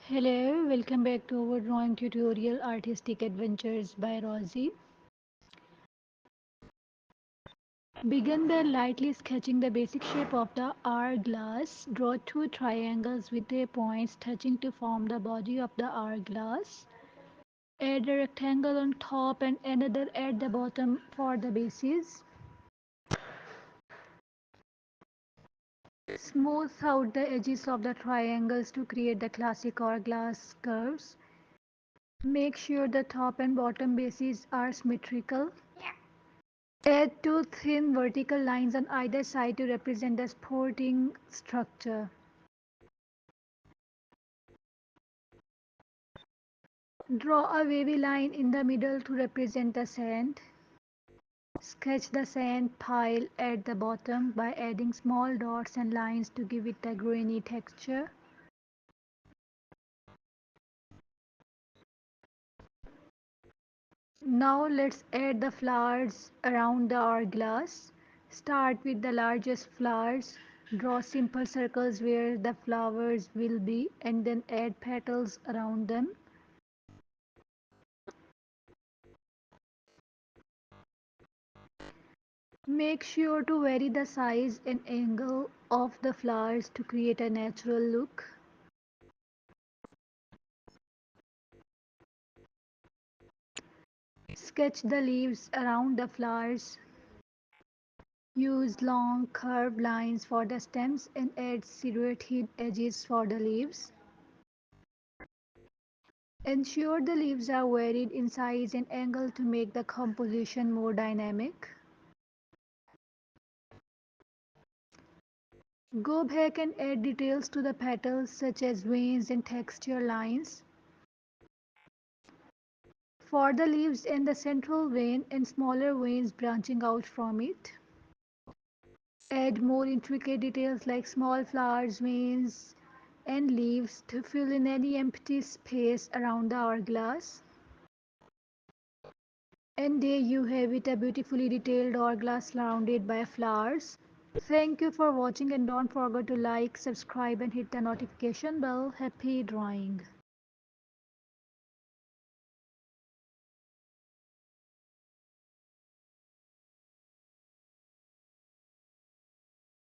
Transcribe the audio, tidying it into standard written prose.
Hello, welcome back to our drawing tutorial Artistic Adventures by Rosie. Begin by lightly sketching the basic shape of the hourglass. Draw two triangles with their points touching to form the body of the hourglass. Add a rectangle on top and another at the bottom for the bases. Smooth out the edges of the triangles to create the classic hourglass curves. Make sure the top and bottom bases are symmetrical. Add two thin vertical lines on either side to represent the supporting structure. Draw a wavy line in the middle to represent the sand. Sketch the sand pile at the bottom by adding small dots and lines to give it a grainy texture. Now let's add the flowers around the hourglass. Start with the largest flowers. Draw simple circles where the flowers will be and then add petals around them. Make sure to vary the size and angle of the flowers to create a natural look. Sketch the leaves around the flowers. Use long curved lines for the stems and add serrated edges for the leaves. Ensure the leaves are varied in size and angle to make the composition more dynamic. Go back and add details to the petals such as veins and texture lines. For the leaves and the central vein and smaller veins branching out from it. Add more intricate details like small flowers, veins, and leaves to fill in any empty space around the hourglass. And there you have it, a beautifully detailed hourglass surrounded by flowers. Thank you for watching and don't forget to like, subscribe and hit the notification bell. Happy drawing!